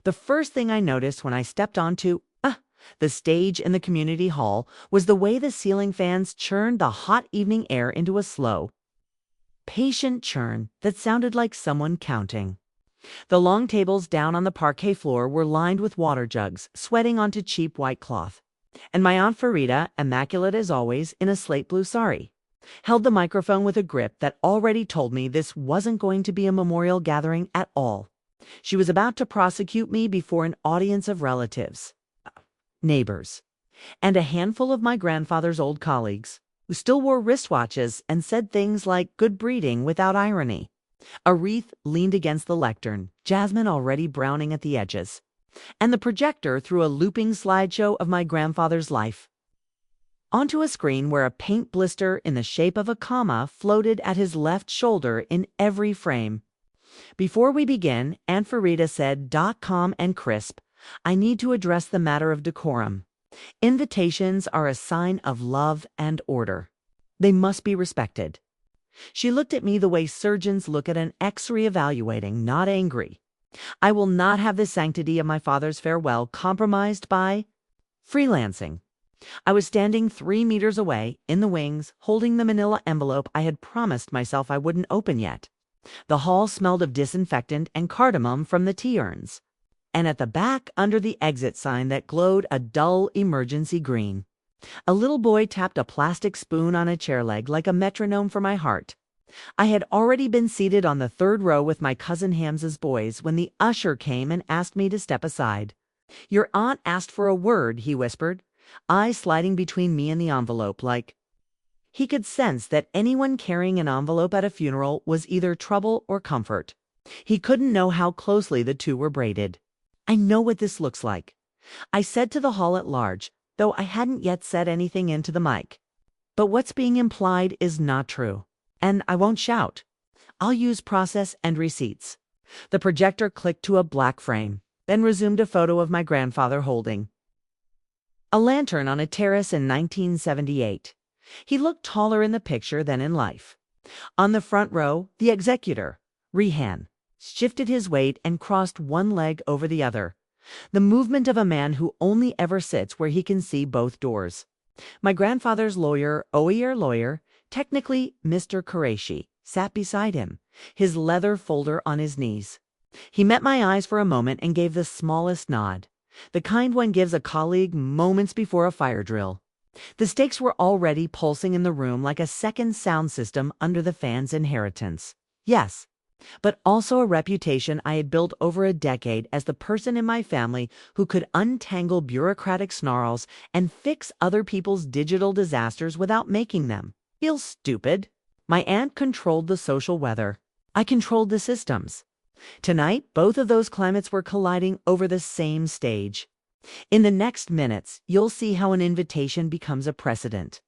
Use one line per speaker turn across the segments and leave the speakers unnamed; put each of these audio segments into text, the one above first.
The first thing I noticed when I stepped onto the stage in the community hall was the way the ceiling fans churned the hot evening air into a slow, patient churn that sounded like someone counting. The long tables down on the parquet floor were lined with water jugs, sweating onto cheap white cloth. And my Aunt Farida, immaculate as always, in a slate blue sari, held the microphone with a grip that already told me this wasn't going to be a memorial gathering at all. She was about to prosecute me before an audience of relatives, neighbors, and a handful of my grandfather's old colleagues, who still wore wristwatches and said things like good breeding without irony. A wreath leaned against the lectern, jasmine already browning at the edges, and the projector threw a looping slideshow of my grandfather's life onto a screen where a paint blister in the shape of a comma floated at his left shoulder in every frame. Before we begin, Aunt Farida said, calm and crisp, I need to address the matter of decorum. Invitations are a sign of love and order. They must be respected. She looked at me the way surgeons look at an X-ray evaluating, not angry. I will not have the sanctity of my father's farewell compromised by freelancing. I was standing 3 meters away, in the wings, holding the manila envelope I had promised myself I wouldn't open yet. The hall smelled of disinfectant and cardamom from the tea urns. And at the back, under the exit sign that glowed a dull emergency green, a little boy tapped a plastic spoon on a chair leg like a metronome for my heart. I had already been seated on the 3rd row with my cousin Hamza's boys when the usher came and asked me to step aside. Your aunt asked for a word, he whispered, eyes sliding between me and the envelope like he could sense that anyone carrying an envelope at a funeral was either trouble or comfort. He couldn't know how closely the two were braided. I know what this looks like, I said to the hall at large, though I hadn't yet said anything into the mic. But what's being implied is not true. And I won't shout. I'll use process and receipts. The projector clicked to a black frame, then resumed a photo of my grandfather holding a lantern on a terrace in 1978. He looked taller in the picture than in life. On the front row, the executor, Rehan, shifted his weight and crossed one leg over the other, the movement of a man who only ever sits where he can see both doors. My grandfather's lawyer, lawyer, technically Mr. Qureshi, sat beside him, his leather folder on his knees. He met my eyes for a moment and gave the smallest nod, the kind one gives a colleague moments before a fire drill. The stakes were already pulsing in the room like a second sound system under the fan's inheritance. Yes, but also a reputation I had built over a decade as the person in my family who could untangle bureaucratic snarls and fix other people's digital disasters without making them feel stupid. My aunt controlled the social weather. I controlled the systems. Tonight, both of those climates were colliding over the same stage. In the next minutes, you'll see how an invitation becomes a precedent,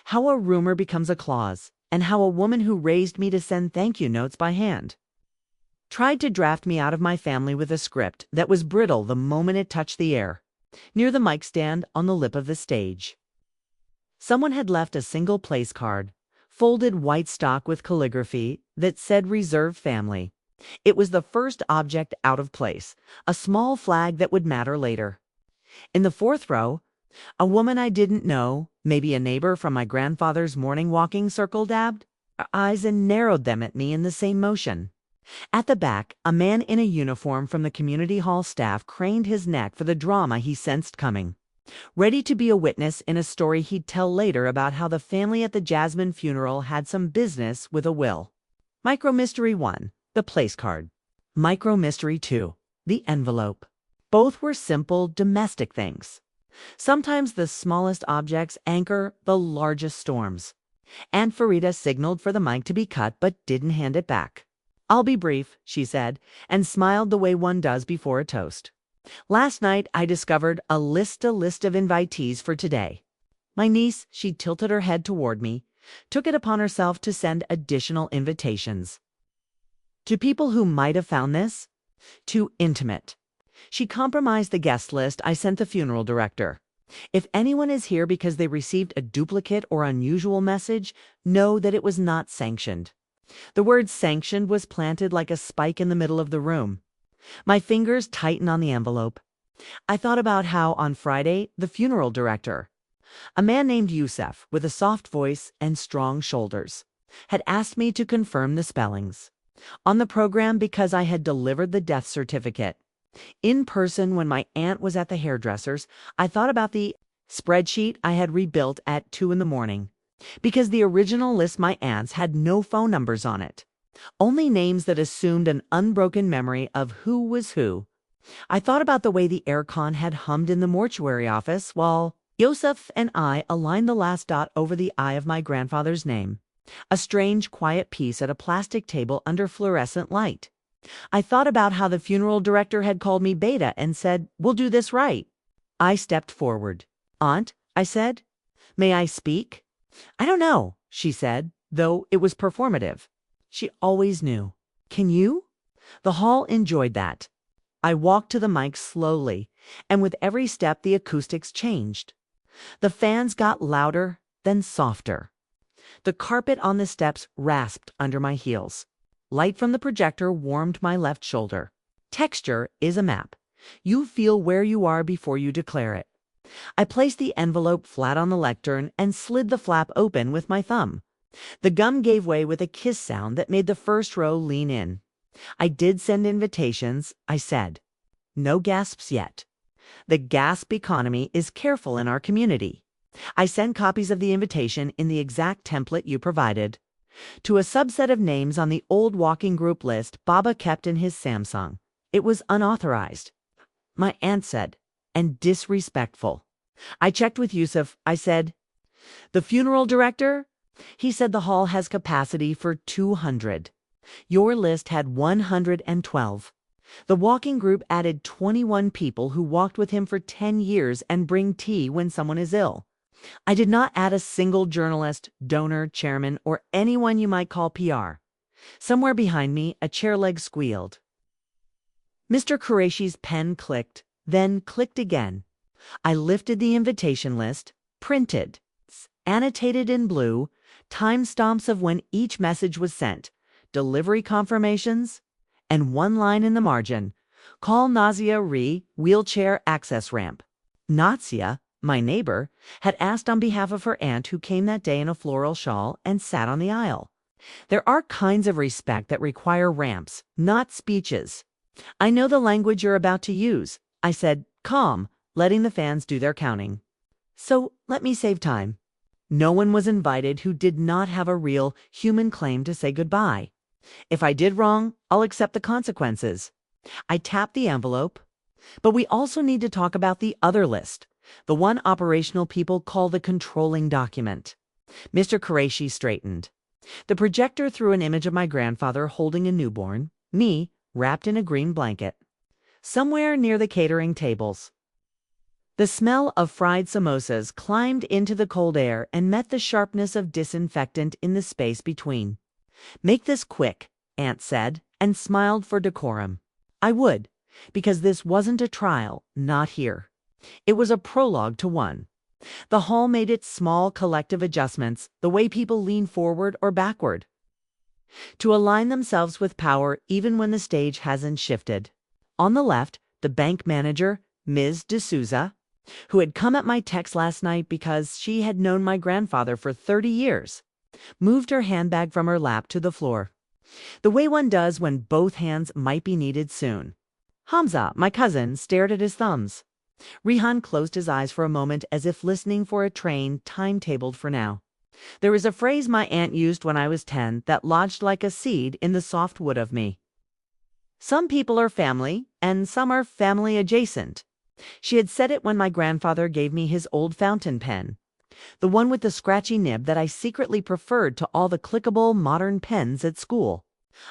how a rumor becomes a clause, and how a woman who raised me to send thank you notes by hand tried to draft me out of my family with a script that was brittle the moment it touched the air, near the mic stand on the lip of the stage. Someone had left a single place card, folded white stock with calligraphy, that said reserve family. It was the first object out of place, a small flag that would matter later. In the 4th row, a woman I didn't know, maybe a neighbor from my grandfather's morning walking circle, dabbed her eyes and narrowed them at me in the same motion. At the back, a man in a uniform from the community hall staff craned his neck for the drama he sensed coming, ready to be a witness in a story he'd tell later about how the family at the Jasmine funeral had some business with a will. Micro Mystery 1, the place card. Micro Mystery 2, the envelope. Both were simple, domestic things. Sometimes the smallest objects anchor the largest storms. Aunt Farida signaled for the mic to be cut but didn't hand it back. I'll be brief, she said, and smiled the way one does before a toast. Last night I discovered a list of invitees for today. My niece, she tilted her head toward me, took it upon herself to send additional invitations. To people who might have found this too intimate. She compromised the guest list I sent the funeral director. If anyone is here because they received a duplicate or unusual message, know that it was not sanctioned. The word sanctioned was planted like a spike in the middle of the room. My fingers tightened on the envelope. I thought about how on Friday, the funeral director, a man named Yusef with a soft voice and strong shoulders, had asked me to confirm the spellings on the program because I had delivered the death certificate. In person, when my aunt was at the hairdresser's, I thought about the spreadsheet I had rebuilt at 2 in the morning, because the original list my aunts had no phone numbers on it, only names that assumed an unbroken memory of who was who. I thought about the way the aircon had hummed in the mortuary office while Yosef and I aligned the last dot over the I of my grandfather's name, a strange, quiet piece at a plastic table under fluorescent light. I thought about how the funeral director had called me Beta and said, "We'll do this right." I stepped forward. "Aunt," I said, "may I speak?" "I don't know," she said, though it was performative. She always knew. "Can you?" The hall enjoyed that. I walked to the mic slowly, and with every step the acoustics changed. The fans got louder, then softer. The carpet on the steps rasped under my heels. Light from the projector warmed my left shoulder. Texture is a map. You feel where you are before you declare it. I placed the envelope flat on the lectern and slid the flap open with my thumb. The gum gave way with a kiss sound that made the first row lean in. "I did send invitations," I said. No gasps yet. The gasp economy is careful in our community. I sent copies of the invitation in the exact template you provided. To a subset of names on the old walking group list Baba kept in his Samsung. It was unauthorized, my aunt said, and disrespectful. I checked with Yusuf. I said, "The funeral director?" He said the hall has capacity for 200. Your list had 112. The walking group added 21 people who walked with him for 10 years and bring tea when someone is ill. I did not add a single journalist, donor, chairman, or anyone you might call PR. Somewhere behind me, a chair leg squealed. Mr. Qureshi's pen clicked, then clicked again. I lifted the invitation list, printed, annotated in blue, timestamps of when each message was sent, delivery confirmations, and one line in the margin: "Call Nazia Re, wheelchair access ramp." Nazia, my neighbor, had asked on behalf of her aunt who came that day in a floral shawl and sat on the aisle. There are kinds of respect that require ramps, not speeches. "I know the language you're about to use," I said, calm, letting the fans do their counting. "So let me save time." No one was invited who did not have a real human claim to say goodbye. If I did wrong, I'll accept the consequences. I tapped the envelope. But we also need to talk about the other list, the one operational people call the controlling document. Mr. Qureshi straightened. The projector threw an image of my grandfather holding a newborn, me wrapped in a green blanket, somewhere near the catering tables. The smell of fried samosas climbed into the cold air and met the sharpness of disinfectant in the space between. "Make this quick," Aunt said, and smiled for decorum. I would, because this wasn't a trial, not here. It was a prologue to one. The hall made its small collective adjustments, the way people lean forward or backward, to align themselves with power even when the stage hasn't shifted. On the left, the bank manager, Ms. D'Souza, who had come at my text last night because she had known my grandfather for 30 years, moved her handbag from her lap to the floor, the way one does when both hands might be needed soon. Hamza, my cousin, stared at his thumbs. Rihan closed his eyes for a moment as if listening for a train timetabled for now. There is a phrase my aunt used when I was 10 that lodged like a seed in the soft wood of me. Some people are family, and some are family adjacent. She had said it when my grandfather gave me his old fountain pen, the one with the scratchy nib that I secretly preferred to all the clickable modern pens at school.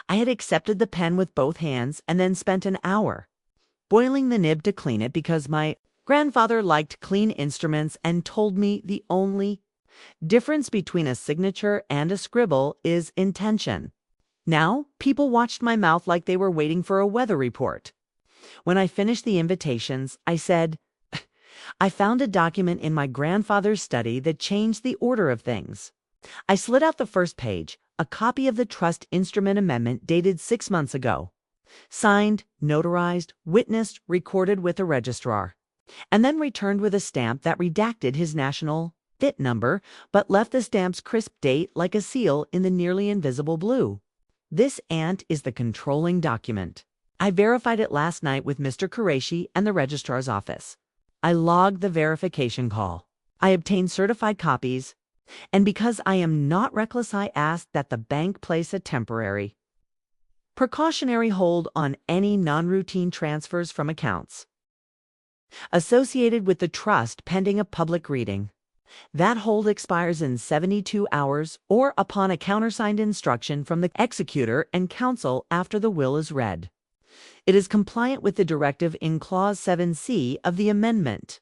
I had accepted the pen with both hands and then spent an hour boiling the nib to clean it because my grandfather liked clean instruments and told me the only difference between a signature and a scribble is intention. Now, people watched my mouth like they were waiting for a weather report. When I finished the invitations, I said, "I found a document in my grandfather's study that changed the order of things." I slid out the first page, a copy of the Trust Instrument Amendment dated 6 months ago. Signed, notarized, witnessed, recorded with a registrar, and then returned with a stamp that redacted his national bit number but left the stamp's crisp date like a seal in the nearly invisible blue. This ant is the controlling document. I verified it last night with Mr. Qureshi and the registrar's office. I logged the verification call. I obtained certified copies, and because I am not reckless, I asked that the bank place a temporary precautionary hold on any non-routine transfers from accounts associated with the trust pending a public reading. That hold expires in 72 hours or upon a countersigned instruction from the executor and counsel after the will is read. It is compliant with the directive in Clause 7C of the amendment,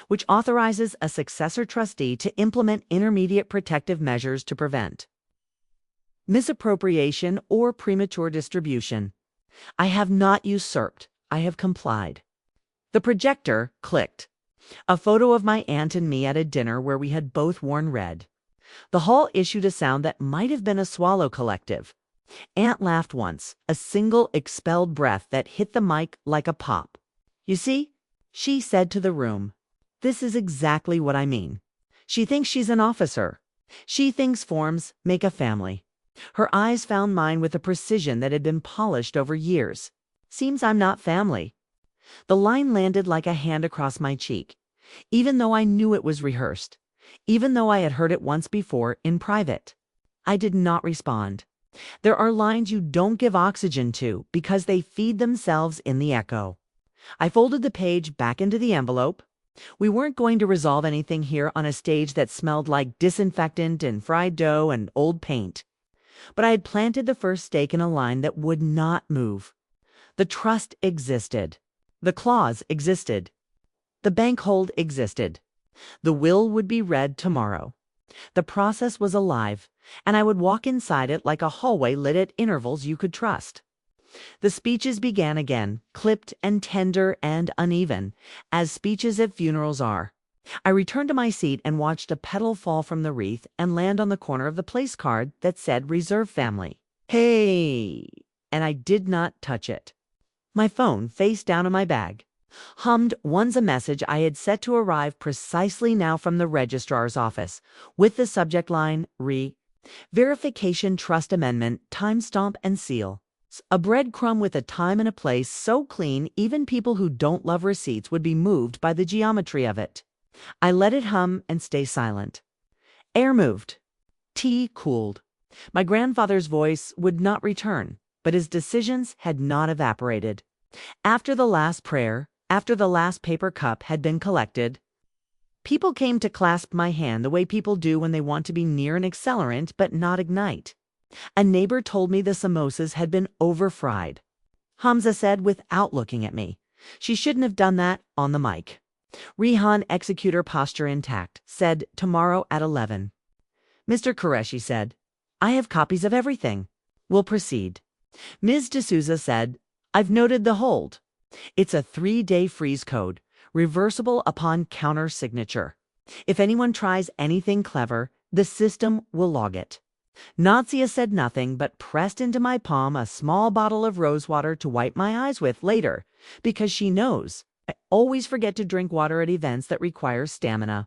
which authorizes a successor trustee to implement intermediate protective measures to prevent misappropriation or premature distribution. I have not usurped. I have complied. The projector clicked. A photo of my aunt and me at a dinner where we had both worn red. The hall issued a sound that might have been a swallow collective. Aunt laughed once, a single expelled breath that hit the mic like a pop. "You see," she said to the room, "this is exactly what I mean. She thinks she's an officer. She thinks forms make a family." Her eyes found mine with a precision that had been polished over years. "Seems I'm not family." The line landed like a hand across my cheek, even though I knew it was rehearsed, even though I had heard it once before in private. I did not respond. There are lines you don't give oxygen to because they feed themselves in the echo. I folded the page back into the envelope. We weren't going to resolve anything here on a stage that smelled like disinfectant and fried dough and old paint. But I had planted the first stake in a line that would not move. The trust existed. The clause existed. The bank hold existed. The will would be read tomorrow. The process was alive, and I would walk inside it like a hallway lit at intervals you could trust. The speeches began again, clipped and tender and uneven, as speeches at funerals are. I returned to my seat and watched a petal fall from the wreath and land on the corner of the place card that said Reserve Family. Hey! And I did not touch it. My phone, face down in my bag, hummed once a message I had set to arrive precisely now from the registrar's office, with the subject line, Verification Trust Amendment, time stamp and seal. A breadcrumb with a time and a place so clean even people who don't love receipts would be moved by the geometry of it. I let it hum and stay silent. Air moved. Tea cooled. My grandfather's voice would not return, but his decisions had not evaporated. After the last prayer, after the last paper cup had been collected, people came to clasp my hand the way people do when they want to be near an accelerant but not ignite. A neighbor told me the samosas had been over-fried. Hamza said without looking at me. She shouldn't have done that on the mic. Rehan, executor posture intact, said tomorrow at 11. Mr. Qureshi said, "I have copies of everything. We'll proceed." Ms. D'Souza said, "I've noted the hold. It's a 3-day freeze code, reversible upon counter signature. If anyone tries anything clever, the system will log it." Nazia said nothing but pressed into my palm a small bottle of rosewater to wipe my eyes with later, because she knows I always forget to drink water at events that require stamina.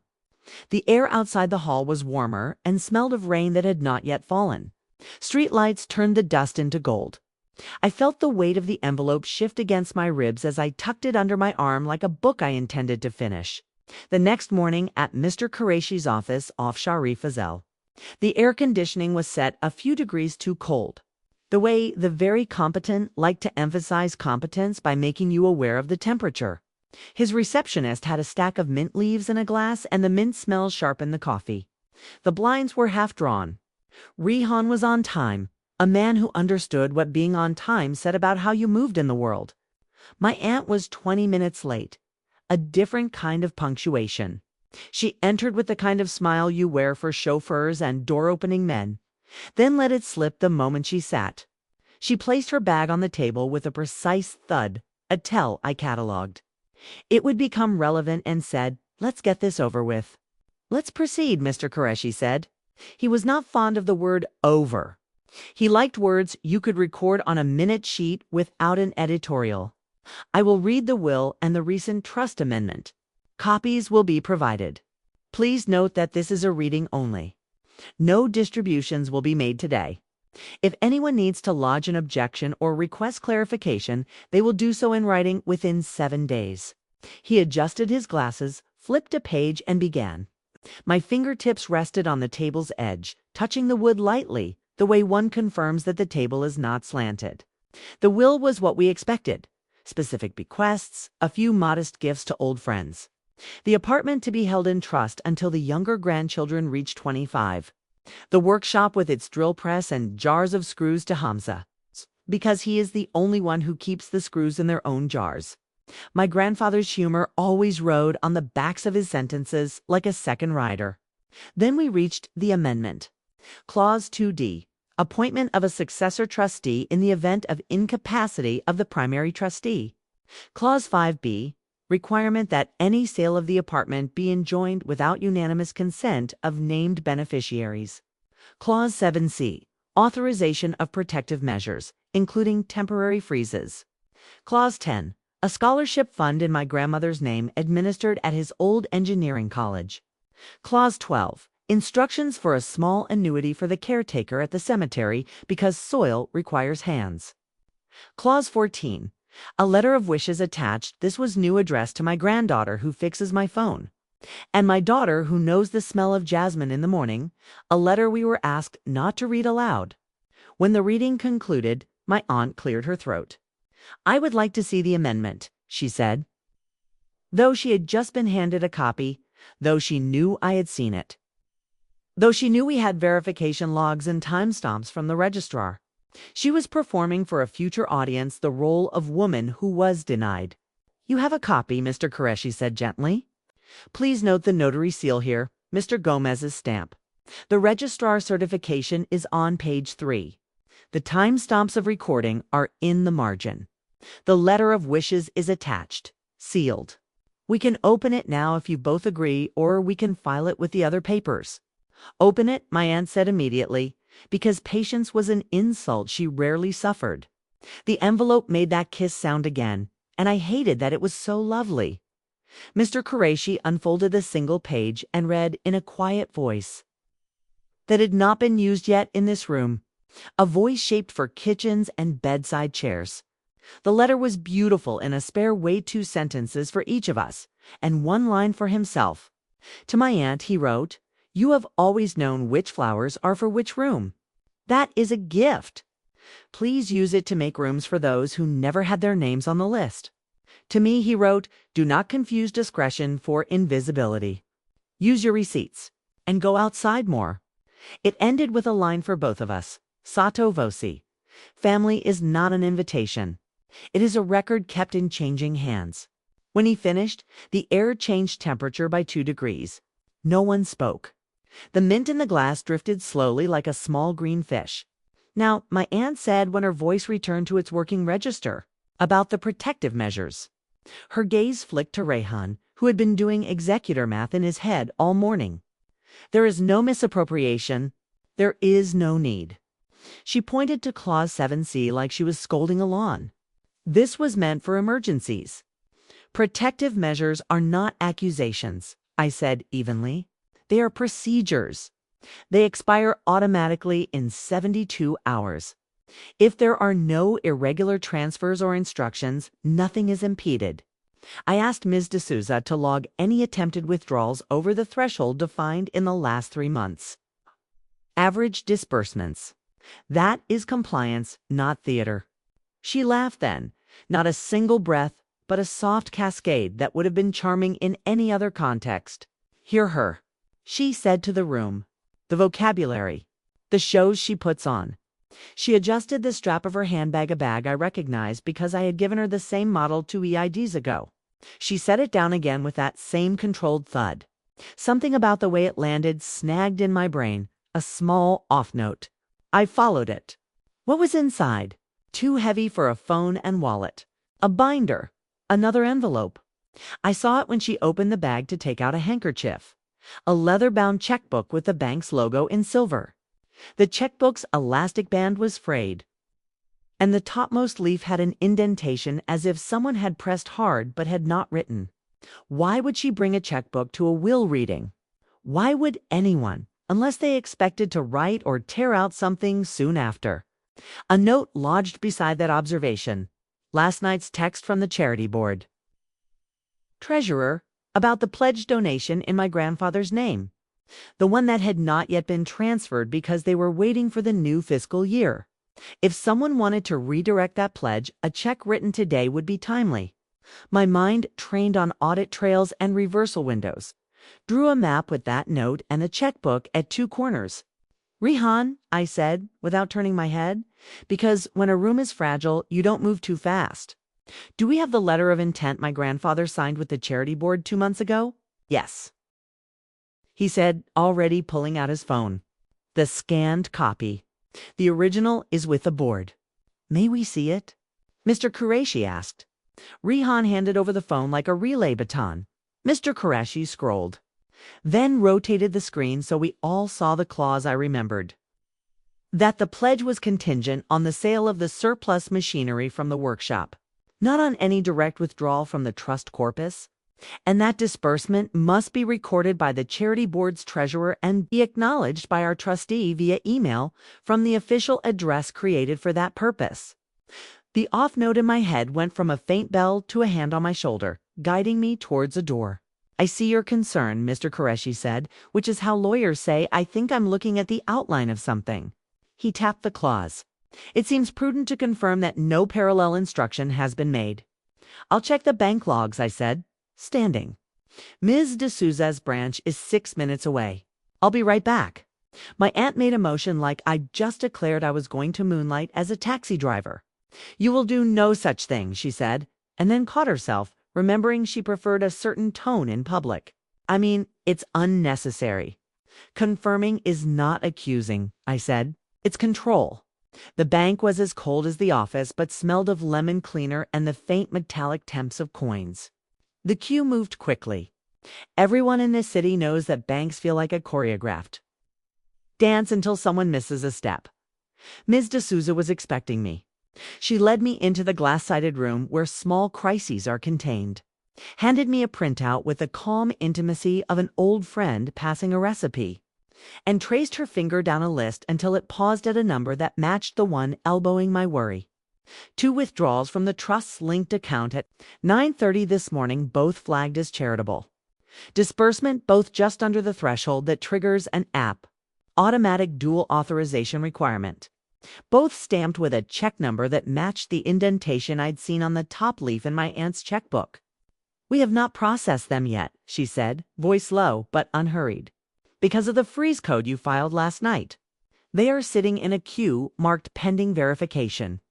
The air outside the hall was warmer and smelled of rain that had not yet fallen. Street lights turned the dust into gold. I felt the weight of the envelope shift against my ribs as I tucked it under my arm like a book I intended to finish. The next morning at Mr. Qureshi's office off Sharif Fazell, the air conditioning was set a few degrees too cold. The way the very competent like to emphasize competence by making you aware of the temperature. His receptionist had a stack of mint leaves in a glass, and the mint smell sharpened the coffee. The blinds were half drawn. Rehan was on time, a man who understood what being on time said about how you moved in the world. My aunt was 20 minutes late, a different kind of punctuation. She entered with the kind of smile you wear for chauffeurs and door-opening men, then let it slip the moment she sat. She placed her bag on the table with a precise thud, a tell I catalogued. It would become relevant and said, "Let's get this over with." "Let's proceed," Mr. Qureshi said. He was not fond of the word over. He liked words you could record on a minute sheet without an editorial. I will read the will and the recent trust amendment. Copies will be provided. Please note that this is a reading only. No distributions will be made today. If anyone needs to lodge an objection or request clarification, they will do so in writing within 7 days. He adjusted his glasses, flipped a page, and began. My fingertips rested on the table's edge, touching the wood lightly, the way one confirms that the table is not slanted. The will was what we expected. Specific bequests, a few modest gifts to old friends. The apartment to be held in trust until the younger grandchildren reach 25. The workshop with its drill press and jars of screws to Hamza, because he is the only one who keeps the screws in their own jars. My grandfather's humor always rode on the backs of his sentences like a second rider. Then we reached the amendment. Clause 2D, appointment of a successor trustee in the event of incapacity of the primary trustee. Clause 5B, requirement that any sale of the apartment be enjoined without unanimous consent of named beneficiaries. Clause 7C, authorization of protective measures, including temporary freezes. Clause 10, a scholarship fund in my grandmother's name administered at his old engineering college. Clause 12, instructions for a small annuity for the caretaker at the cemetery because soil requires hands. Clause 14, a letter of wishes attached. This was new addressed to my granddaughter who fixes my phone. And my daughter who knows the smell of jasmine in the morning, a letter we were asked not to read aloud. When the reading concluded, my aunt cleared her throat. I would like to see the amendment, she said. Though she had just been handed a copy, though she knew I had seen it. Though she knew we had verification logs and timestamps from the registrar. She was performing for a future audience the role of woman who was denied. You have a copy, Mr. Qureshi said gently. Please note the notary seal here, Mr. Gomez's stamp. The registrar certification is on page 3. The timestamps of recording are in the margin. The letter of wishes is attached, sealed. We can open it now if you both agree, or we can file it with the other papers. Open it, my aunt said immediately, because patience was an insult she rarely suffered. The envelope made that kiss sound again, and I hated that it was so lovely. Mr. Qureshi unfolded a single page and read in a quiet voice. That had not been used yet in this room. A voice shaped for kitchens and bedside chairs. The letter was beautiful in a spare way 2 sentences for each of us, and 1 line for himself. To my aunt he wrote, You have always known which flowers are for which room. That is a gift. Please use it to make rooms for those who never had their names on the list. To me he wrote, Do not confuse discretion for invisibility. Use your receipts, and go outside more. It ended with a line for both of us. Sato voce. Family is not an invitation. It is a record kept in changing hands. When he finished, the air changed temperature by 2 degrees. No one spoke. The mint in the glass drifted slowly like a small green fish. Now, my aunt said when her voice returned to its working register, about the protective measures. Her gaze flicked to Rehan, who had been doing executor math in his head all morning. There is no misappropriation. There is no need. She pointed to Clause 7C like she was scolding a lawn. This was meant for emergencies. Protective measures are not accusations, I said evenly. They are procedures. They expire automatically in 72 hours. If there are no irregular transfers or instructions, nothing is impeded. I asked Ms. D'Souza to log any attempted withdrawals over the threshold defined in the last 3 months. Average disbursements. That is compliance, not theater. She laughed then, not a single breath, but a soft cascade that would have been charming in any other context. Hear her. She said to the room. The vocabulary. The shows she puts on. She adjusted the strap of her handbag, a bag I recognized because I had given her the same model 2 EIDs ago. She set it down again with that same controlled thud. Something about the way it landed snagged in my brain, a small off note. I followed it. What was inside? Too heavy for a phone and wallet. A binder. Another envelope. I saw it when she opened the bag to take out a handkerchief. A leather-bound checkbook with the bank's logo in silver. The checkbook's elastic band was frayed, and the topmost leaf had an indentation as if someone had pressed hard but had not written. Why would she bring a checkbook to a will reading? Why would anyone, unless they expected to write or tear out something soon after? A note lodged beside that observation. Last night's text from the charity board. Treasurer, about the pledged donation in my grandfather's name. The one that had not yet been transferred because they were waiting for the new fiscal year. If someone wanted to redirect that pledge, a check written today would be timely. My mind, trained on audit trails and reversal windows, drew a map with that note and the checkbook at two corners. Rihan, I said, without turning my head, because when a room is fragile, you don't move too fast. Do we have the letter of intent my grandfather signed with the charity board 2 months ago? Yes, he said, already pulling out his phone. The scanned copy. The original is with the board. May we see it? Mr. Qureshi asked. Rihan handed over the phone like a relay baton. Mr. Qureshi scrolled, then rotated the screen so we all saw the clause I remembered. That the pledge was contingent on the sale of the surplus machinery from the workshop, not on any direct withdrawal from the trust corpus, and that disbursement must be recorded by the charity board's treasurer and be acknowledged by our trustee via email from the official address created for that purpose. The off note in my head went from a faint bell to a hand on my shoulder, guiding me towards a door. I see your concern, Mr. Qureshi said, which is how lawyers say I think I'm looking at the outline of something. He tapped the clause. It seems prudent to confirm that no parallel instruction has been made. I'll check the bank logs, I said, standing. Ms. D'Souza's branch is 6 minutes away. I'll be right back. My aunt made a motion like I'd just declared I was going to moonlight as a taxi driver. You will do no such thing, she said, and then caught herself, remembering she preferred a certain tone in public. I mean, it's unnecessary. Confirming is not accusing, I said. It's control. The bank was as cold as the office, but smelled of lemon cleaner and the faint metallic temps of coins. The queue moved quickly. Everyone in this city knows that banks feel like a choreographed dance until someone misses a step. Ms. D'Souza was expecting me. She led me into the glass-sided room where small crises are contained, handed me a printout with the calm intimacy of an old friend passing a recipe, and traced her finger down a list until it paused at a number that matched the one elbowing my worry. 2 withdrawals from the trust's linked account at 9:30 this morning, both flagged as charitable. Disbursement both just under the threshold that triggers an automatic dual authorization requirement. Both stamped with a check number that matched the indentation I'd seen on the top leaf in my aunt's checkbook. We have not processed them yet, she said, voice low but unhurried, because of the freeze code you filed last night. They are sitting in a queue marked pending verification.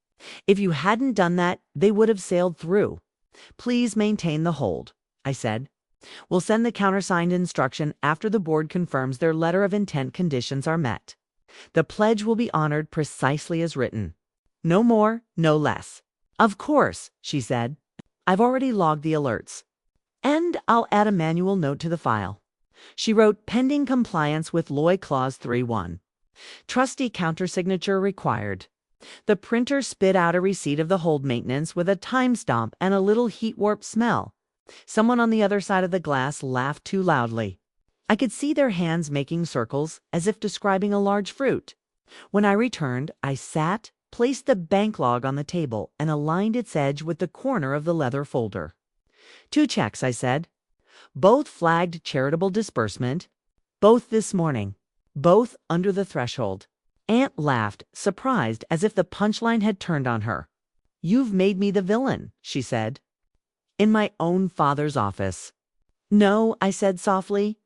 If you hadn't done that, they would have sailed through. Please maintain the hold, I said. We'll send the countersigned instruction after the board confirms their letter of intent conditions are met. The pledge will be honored precisely as written. No more, no less. Of course, she said. I've already logged the alerts. And I'll add a manual note to the file. She wrote pending compliance with Loy Clause 3.1. Trustee countersignature required. The printer spit out a receipt of the hold maintenance with a timestamp and a little heat-warped smell. Someone on the other side of the glass laughed too loudly. I could see their hands making circles, as if describing a large fruit. When I returned, I sat, placed the bank log on the table, and aligned its edge with the corner of the leather folder. 2 checks, I said. Both flagged charitable disbursement. Both this morning. Both under the threshold. Aunt laughed, surprised, as if the punchline had turned on her. You've made me the villain, she said. In my own father's office. No, I said softly.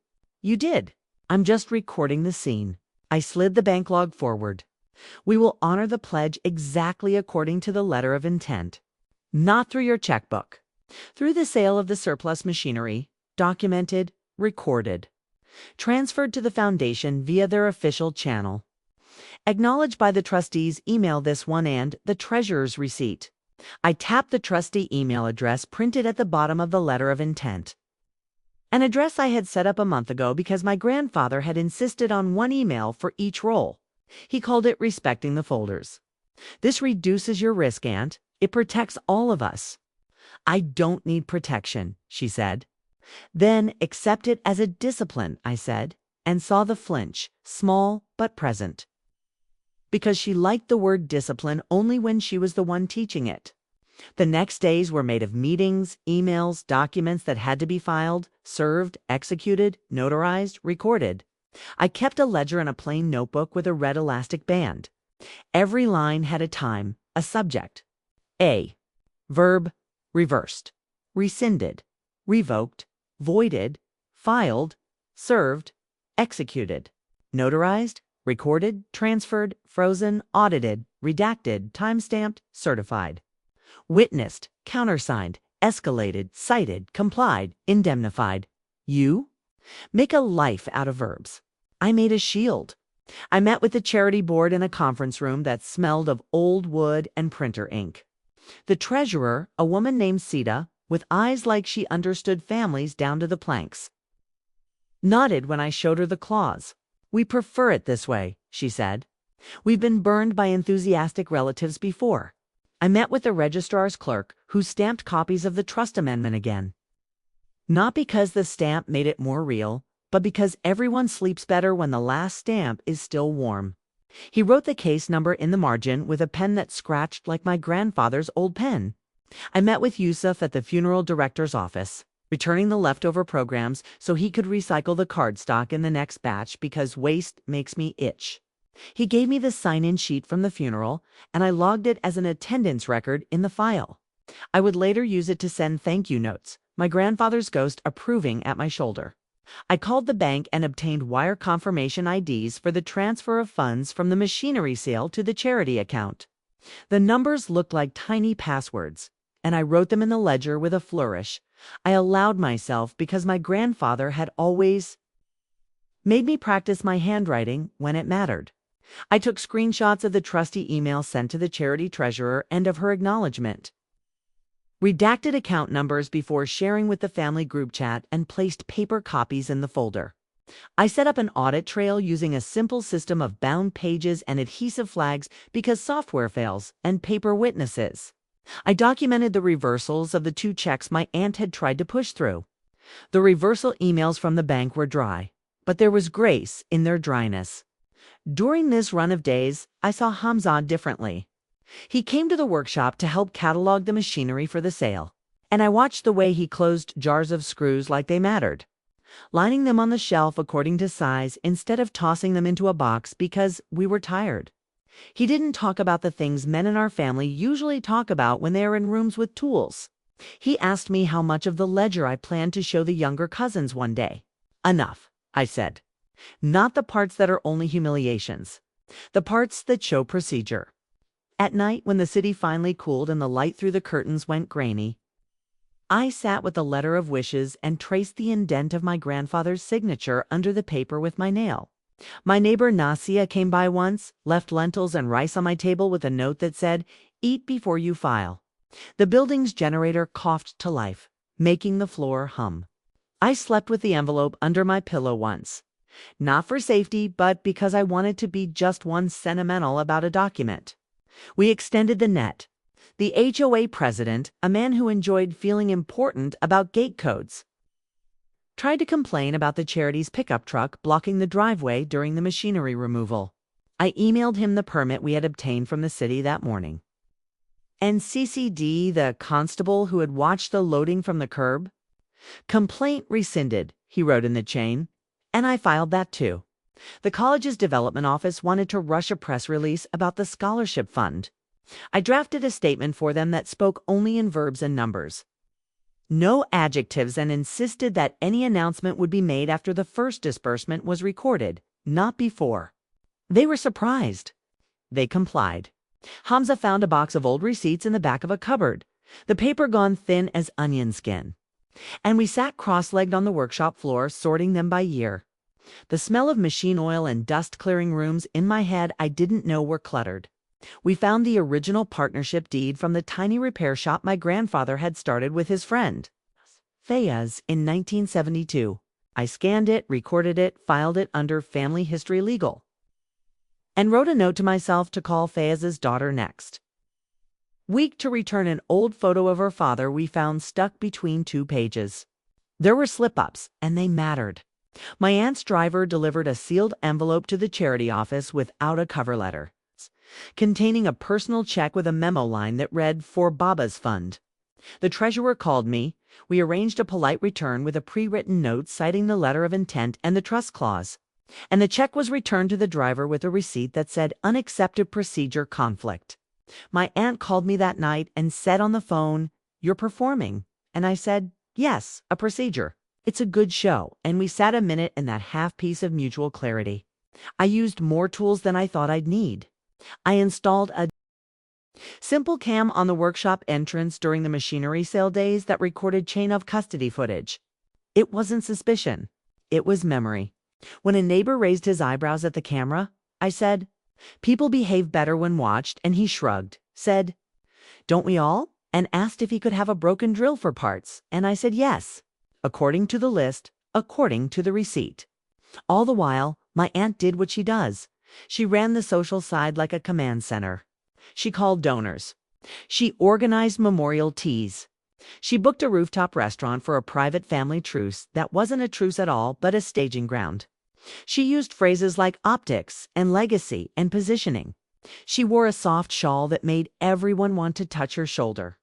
You did. I'm just recording the scene. I slid the bank log forward. We will honor the pledge exactly according to the letter of intent. Not through your checkbook. Through the sale of the surplus machinery, documented, recorded. Transferred to the foundation via their official channel. Acknowledged by the trustees, email this one and the treasurer's receipt. I tapped the trustee email address printed at the bottom of the letter of intent. An address I had set up a month ago because my grandfather had insisted on one email for each role. He called it respecting the folders. This reduces your risk, Aunt. It protects all of us. I don't need protection, she said. Then accept it as a discipline, I said, and saw the flinch, small but present. Because she liked the word discipline only when she was the one teaching it. The next days were made of meetings, emails, documents that had to be filed, served, executed, notarized, recorded. I kept a ledger in a plain notebook with a red elastic band. Every line had a time, a subject. A. Verb, reversed, rescinded, revoked, voided, filed, served, executed, notarized, recorded, transferred, frozen, audited, redacted, timestamped, certified, witnessed, countersigned, escalated, cited, complied, indemnified. You? Make a life out of verbs. I made a shield. I met with the charity board in a conference room that smelled of old wood and printer ink. The treasurer, a woman named Sita, with eyes like she understood families down to the planks, nodded when I showed her the clause. We prefer it this way, she said. We've been burned by enthusiastic relatives before. I met with the registrar's clerk, who stamped copies of the trust amendment again. Not because the stamp made it more real, but because everyone sleeps better when the last stamp is still warm. He wrote the case number in the margin with a pen that scratched like my grandfather's old pen. I met with Yusuf at the funeral director's office, returning the leftover programs so he could recycle the cardstock in the next batch because waste makes me itch. He gave me the sign-in sheet from the funeral, and I logged it as an attendance record in the file. I would later use it to send thank you notes, my grandfather's ghost approving at my shoulder. I called the bank and obtained wire confirmation IDs for the transfer of funds from the machinery sale to the charity account. The numbers looked like tiny passwords, and I wrote them in the ledger with a flourish. I allowed myself because my grandfather had always made me practice my handwriting when it mattered. I took screenshots of the trustee email sent to the charity treasurer and of her acknowledgement, redacted account numbers before sharing with the family group chat, and placed paper copies in the folder. I set up an audit trail using a simple system of bound pages and adhesive flags because software fails, and paper witnesses. I documented the reversals of the 2 checks my aunt had tried to push through. The reversal emails from the bank were dry, but there was grace in their dryness. During this run of days, I saw Hamza differently. He came to the workshop to help catalog the machinery for the sale, and I watched the way he closed jars of screws like they mattered, lining them on the shelf according to size instead of tossing them into a box because we were tired. He didn't talk about the things men in our family usually talk about when they are in rooms with tools. He asked me how much of the ledger I planned to show the younger cousins one day. Enough, I said. Not the parts that are only humiliations. The parts that show procedure. At night, when the city finally cooled and the light through the curtains went grainy, I sat with the letter of wishes and traced the indent of my grandfather's signature under the paper with my nail. My neighbor Nasia came by once, left lentils and rice on my table with a note that said, "Eat before you file." The building's generator coughed to life, making the floor hum. I slept with the envelope under my pillow once. Not for safety, but because I wanted to be just once sentimental about a document. We extended the net. The HOA president, a man who enjoyed feeling important about gate codes, tried to complain about the charity's pickup truck blocking the driveway during the machinery removal. I emailed him the permit we had obtained from the city that morning, and CC'd the constable who had watched the loading from the curb. "Complaint rescinded," he wrote in the chain, and I filed that too. The college's development office wanted to rush a press release about the scholarship fund. I drafted a statement for them that spoke only in verbs and numbers, no adjectives, and insisted that any announcement would be made after the first disbursement was recorded, not before. They were surprised. They complied. Hamza found a box of old receipts in the back of a cupboard, the paper gone thin as onion skin, and we sat cross-legged on the workshop floor sorting them by year. The smell of machine oil and dust-clearing rooms in my head I didn't know were cluttered. We found the original partnership deed from the tiny repair shop my grandfather had started with his friend Fayaz in 1972. I scanned it, recorded it, filed it under Family History Legal, and wrote a note to myself to call Fayez's daughter next week to return an old photo of her father we found stuck between 2 pages. There were slip-ups, and they mattered. My aunt's driver delivered a sealed envelope to the charity office without a cover letter, containing a personal check with a memo line that read, "For Baba's Fund." The treasurer called me. We arranged a polite return with a pre-written note citing the letter of intent and the trust clause. And the check was returned to the driver with a receipt that said unaccepted procedure conflict. My aunt called me that night and said on the phone, "You're performing." And I said, "Yes, a procedure. It's a good show." And we sat a minute in that half piece of mutual clarity. I used more tools than I thought I'd need. I installed a simple cam on the workshop entrance during the machinery sale days that recorded chain of custody footage. It wasn't suspicion. It was memory. When a neighbor raised his eyebrows at the camera, I said, "People behave better when watched," and he shrugged, said, "Don't we all?" and asked if he could have a broken drill for parts, and I said yes, according to the list, according to the receipt. All the while, my aunt did what she does. She ran the social side like a command center. She called donors. She organized memorial teas. She booked a rooftop restaurant for a private family truce that wasn't a truce at all, but a staging ground. She used phrases like optics and legacy and positioning. She wore a soft shawl that made everyone want to touch her shoulder.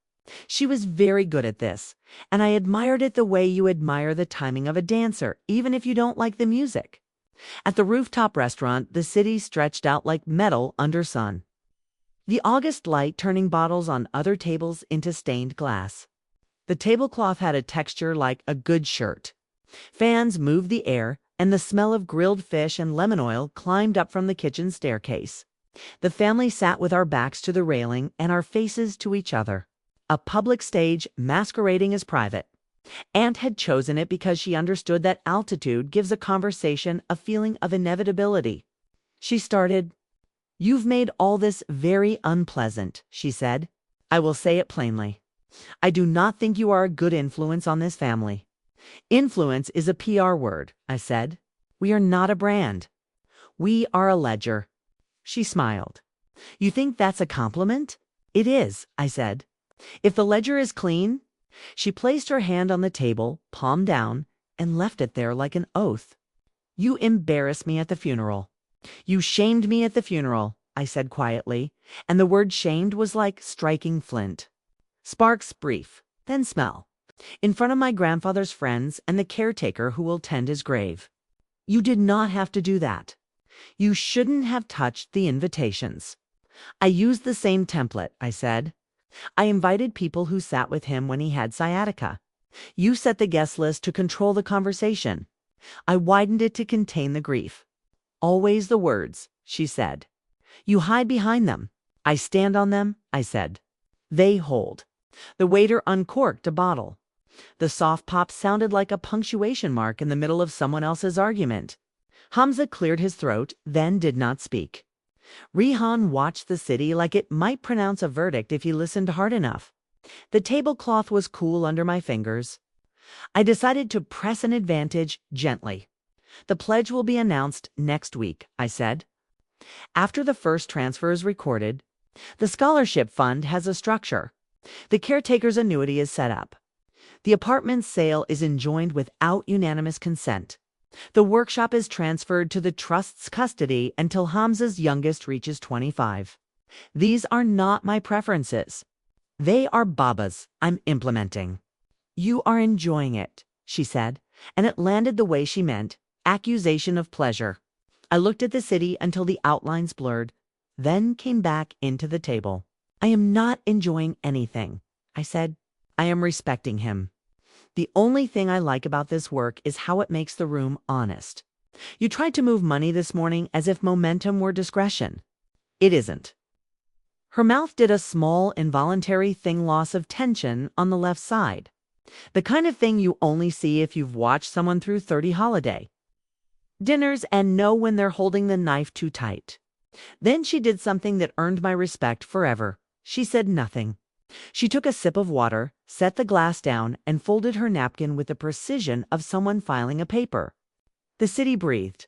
She was very good at this, and I admired it the way you admire the timing of a dancer, even if you don't like the music. At the rooftop restaurant, the city stretched out like metal under sun. The August light turning bottles on other tables into stained glass. The tablecloth had a texture like a good shirt. Fans moved the air, and the smell of grilled fish and lemon oil climbed up from the kitchen staircase. The family sat with our backs to the railing and our faces to each other. A public stage masquerading as private. Aunt had chosen it because she understood that altitude gives a conversation a feeling of inevitability. She started, "You've made all this very unpleasant," she said. "I will say it plainly. I do not think you are a good influence on this family." "Influence is a PR word," I said. "We are not a brand. We are a ledger." She smiled. "You think that's a compliment?" "It is," I said. "If the ledger is clean." She placed her hand on the table, palm down, and left it there like an oath. "You embarrassed me at the funeral." "You shamed me at the funeral," I said quietly, and the word shamed was like striking flint. Sparks brief, then smell. In front of my grandfather's friends and the caretaker who will tend his grave. "You did not have to do that. You shouldn't have touched the invitations." "I used the same template," I said. "I invited people who sat with him when he had sciatica. You set the guest list to control the conversation. I widened it to contain the grief." "Always the words," she said. "You hide behind them." "I stand on them," I said. "They hold." The waiter uncorked a bottle. The soft pop sounded like a punctuation mark in the middle of someone else's argument. Hamza cleared his throat, then did not speak. Rihan watched the city like it might pronounce a verdict if he listened hard enough. The tablecloth was cool under my fingers. I decided to press an advantage gently. "The pledge will be announced next week," I said. "After the first transfer is recorded. The scholarship fund has a structure. The caretaker's annuity is set up. The apartment sale is enjoined without unanimous consent. The workshop is transferred to the trust's custody until Hamza's youngest reaches 25. These are not my preferences. They are Baba's I'm implementing." "You are enjoying it," she said, and it landed the way she meant, accusation of pleasure. I looked at the city until the outlines blurred, then came back into the table. "I am not enjoying anything," I said. "I am respecting him. The only thing I like about this work is how it makes the room honest. You tried to move money this morning as if momentum were discretion. It isn't." Her mouth did a small, involuntary loss of tension on the left side. The kind of thing you only see if you've watched someone through 30 holiday dinners and know when they're holding the knife too tight. Then she did something that earned my respect forever. She said nothing. She took a sip of water, set the glass down, and folded her napkin with the precision of someone filing a paper. The city breathed.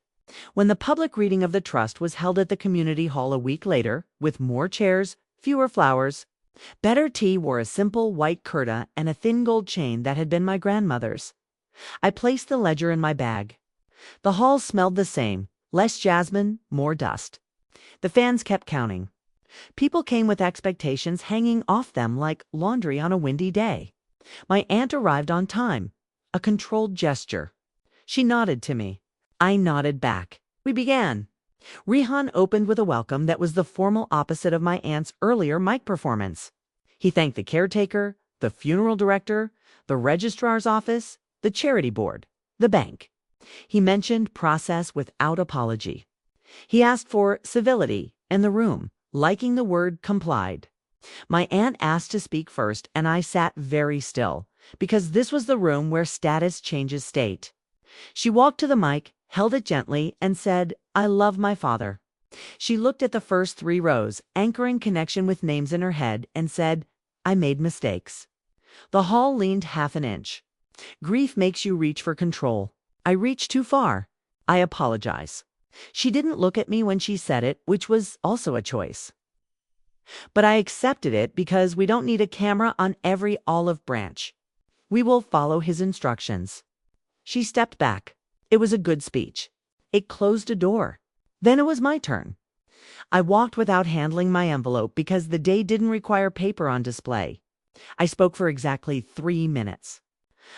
When the public reading of the trust was held at the community hall a week later, with more chairs, fewer flowers, Better Tea wore a simple white kurta and a thin gold chain that had been my grandmother's. I placed the ledger in my bag. The hall smelled the same, less jasmine, more dust. The fans kept counting. People came with expectations hanging off them like laundry on a windy day. My aunt arrived on time, a controlled gesture. She nodded to me. I nodded back. We began. Rihan opened with a welcome that was the formal opposite of my aunt's earlier mic performance. He thanked the caretaker, the funeral director, the registrar's office, the charity board, the bank. He mentioned process without apology. He asked for civility, and the room, liking the word, complied. My aunt asked to speak first, and I sat very still, because this was the room where status changes state. She walked to the mic, held it gently, and said, "I love my father." She looked at the first 3 rows, anchoring connection with names in her head, and said, "I made mistakes." The hall leaned half an inch. Grief makes you reach for control. I reached too far. I apologize. She didn't look at me when she said it, which was also a choice. But I accepted it because we don't need a camera on every olive branch. We will follow his instructions. She stepped back. It was a good speech. It closed a door. Then it was my turn. I walked without handling my envelope because the day didn't require paper on display. I spoke for exactly 3 minutes.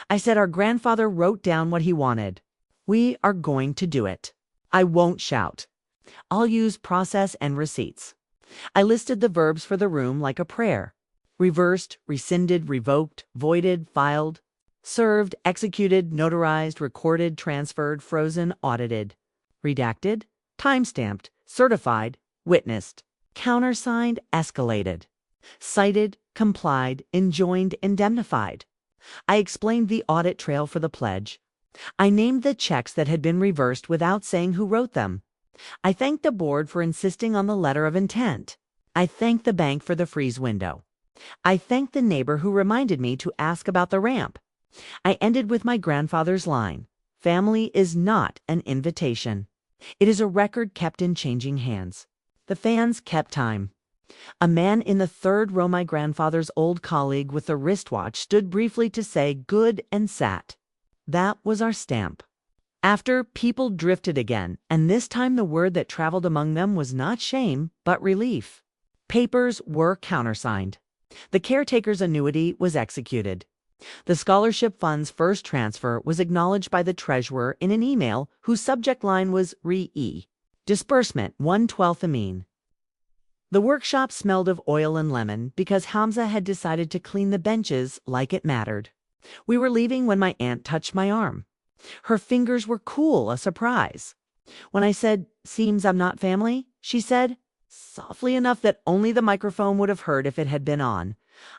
I said our grandfather wrote down what he wanted. We are going to do it. I won't shout. I'll use process and receipts. I listed the verbs for the room like a prayer. Reversed, rescinded, revoked, voided, filed, served, executed, notarized, recorded, transferred, frozen, audited, redacted, timestamped, certified, witnessed, countersigned, escalated, cited, complied, enjoined, indemnified. I explained the audit trail for the pledge. I named the checks that had been reversed without saying who wrote them. I thanked the board for insisting on the letter of intent. I thanked the bank for the freeze window. I thanked the neighbor who reminded me to ask about the ramp. I ended with my grandfather's line, "Family is not an invitation. It is a record kept in changing hands." The fans kept time. A man in the 3rd row, my grandfather's old colleague with the wristwatch, stood briefly to say good and sat. That was our stamp. After, people drifted again, and this time the word that traveled among them was not shame, but relief. Papers were countersigned. The caretaker's annuity was executed. The scholarship fund's first transfer was acknowledged by the treasurer in an email whose subject line was Re-E. Disbursement 1/12 Amin. The workshop smelled of oil and lemon because Hamza had decided to clean the benches like it mattered. We were leaving when my aunt touched my arm. Her fingers were cool, a surprise. When I said, "Seems I'm not family," she said, softly enough that only the microphone would have heard if it had been on,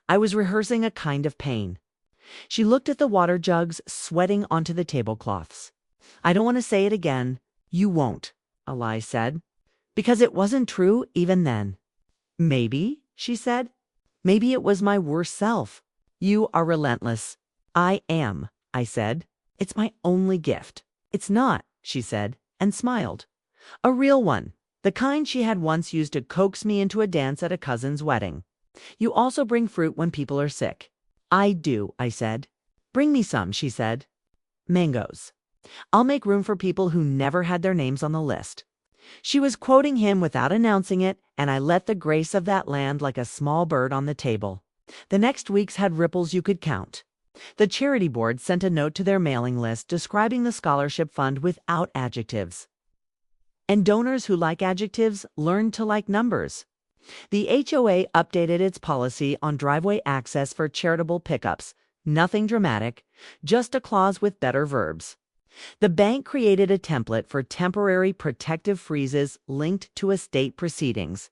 "I was rehearsing a kind of pain." She looked at the water jugs sweating onto the tablecloths. "I don't want to say it again." "You won't," Eli said, because it wasn't true even then. "Maybe," she said. "Maybe it was my worst self." "You are relentless." "I am," I said. "It's my only gift." "It's not," she said, and smiled. "A real one, the kind she had once used to coax me into a dance at a cousin's wedding. You also bring fruit when people are sick." "I do," I said. "Bring me some," she said. "Mangoes. I'll make room for people who never had their names on the list." She was quoting him without announcing it, and I let the grace of that land like a small bird on the table. The next weeks had ripples you could count. The charity board sent a note to their mailing list describing the scholarship fund without adjectives. And donors who like adjectives learned to like numbers. The HOA updated its policy on driveway access for charitable pickups. Nothing dramatic, just a clause with better verbs. The bank created a template for temporary protective freezes linked to estate proceedings.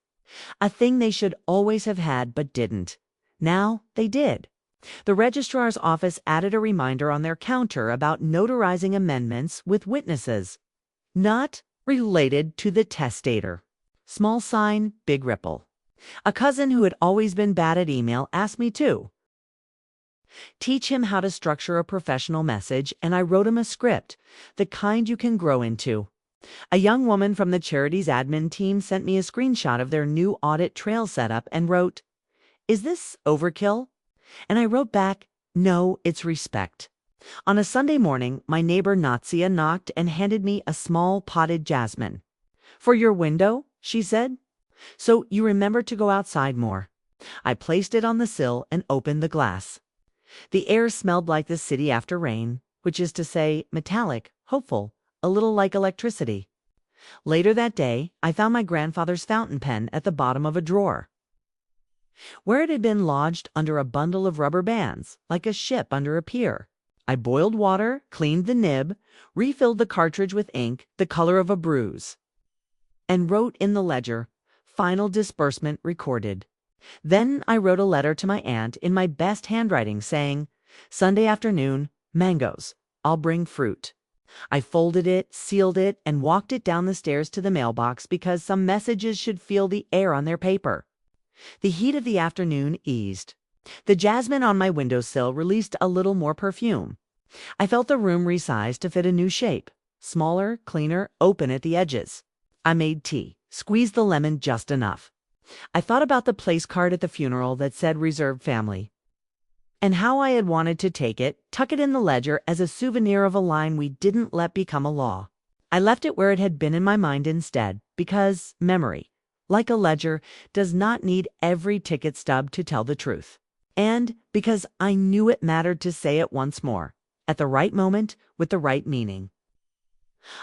A thing they should always have had but didn't. Now they did. The registrar's office added a reminder on their counter about notarizing amendments with witnesses not related to the testator. Small sign, big ripple. A cousin who had always been bad at email asked me to teach him how to structure a professional message, and I wrote him a script, the kind you can grow into. A young woman from the charity's admin team sent me a screenshot of their new audit trail setup and wrote, "Is this overkill?" And I wrote back, "No, it's respect." On a Sunday morning, my neighbor Natsia knocked and handed me a small potted jasmine. "For your window," she said. "So you remember to go outside more." I placed it on the sill and opened the glass. The air smelled like the city after rain, which is to say, metallic, hopeful, a little like electricity. Later that day, I found my grandfather's fountain pen at the bottom of a drawer, where it had been lodged under a bundle of rubber bands, like a ship under a pier. I boiled water, cleaned the nib, refilled the cartridge with ink the color of a bruise, and wrote in the ledger, "Final disbursement recorded." Then I wrote a letter to my aunt in my best handwriting saying, "Sunday afternoon, mangoes. I'll bring fruit." I folded it, sealed it, and walked it down the stairs to the mailbox because some messages should feel the air on their paper. The heat of the afternoon eased. The jasmine on my windowsill released a little more perfume. I felt the room resized to fit a new shape, smaller, cleaner, open at the edges. I made tea, squeezed the lemon just enough. I thought about the place card at the funeral that said reserved family, and how I had wanted to take it, tuck it in the ledger as a souvenir of a line we didn't let become a law. I left it where it had been in my mind instead, because memory, like a ledger, does not need every ticket stub to tell the truth. And because I knew it mattered to say it once more, at the right moment, with the right meaning.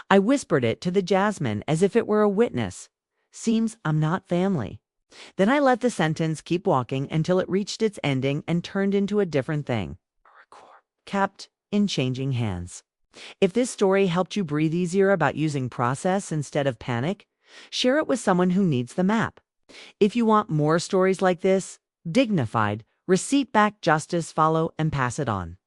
I whispered it to the jasmine as if it were a witness. "Seems I'm not family." Then I let the sentence keep walking until it reached its ending and turned into a different thing, kept in changing hands. If this story helped you breathe easier about using process instead of panic, share it with someone who needs the map. If you want more stories like this, dignified, receipt-backed justice, follow and pass it on.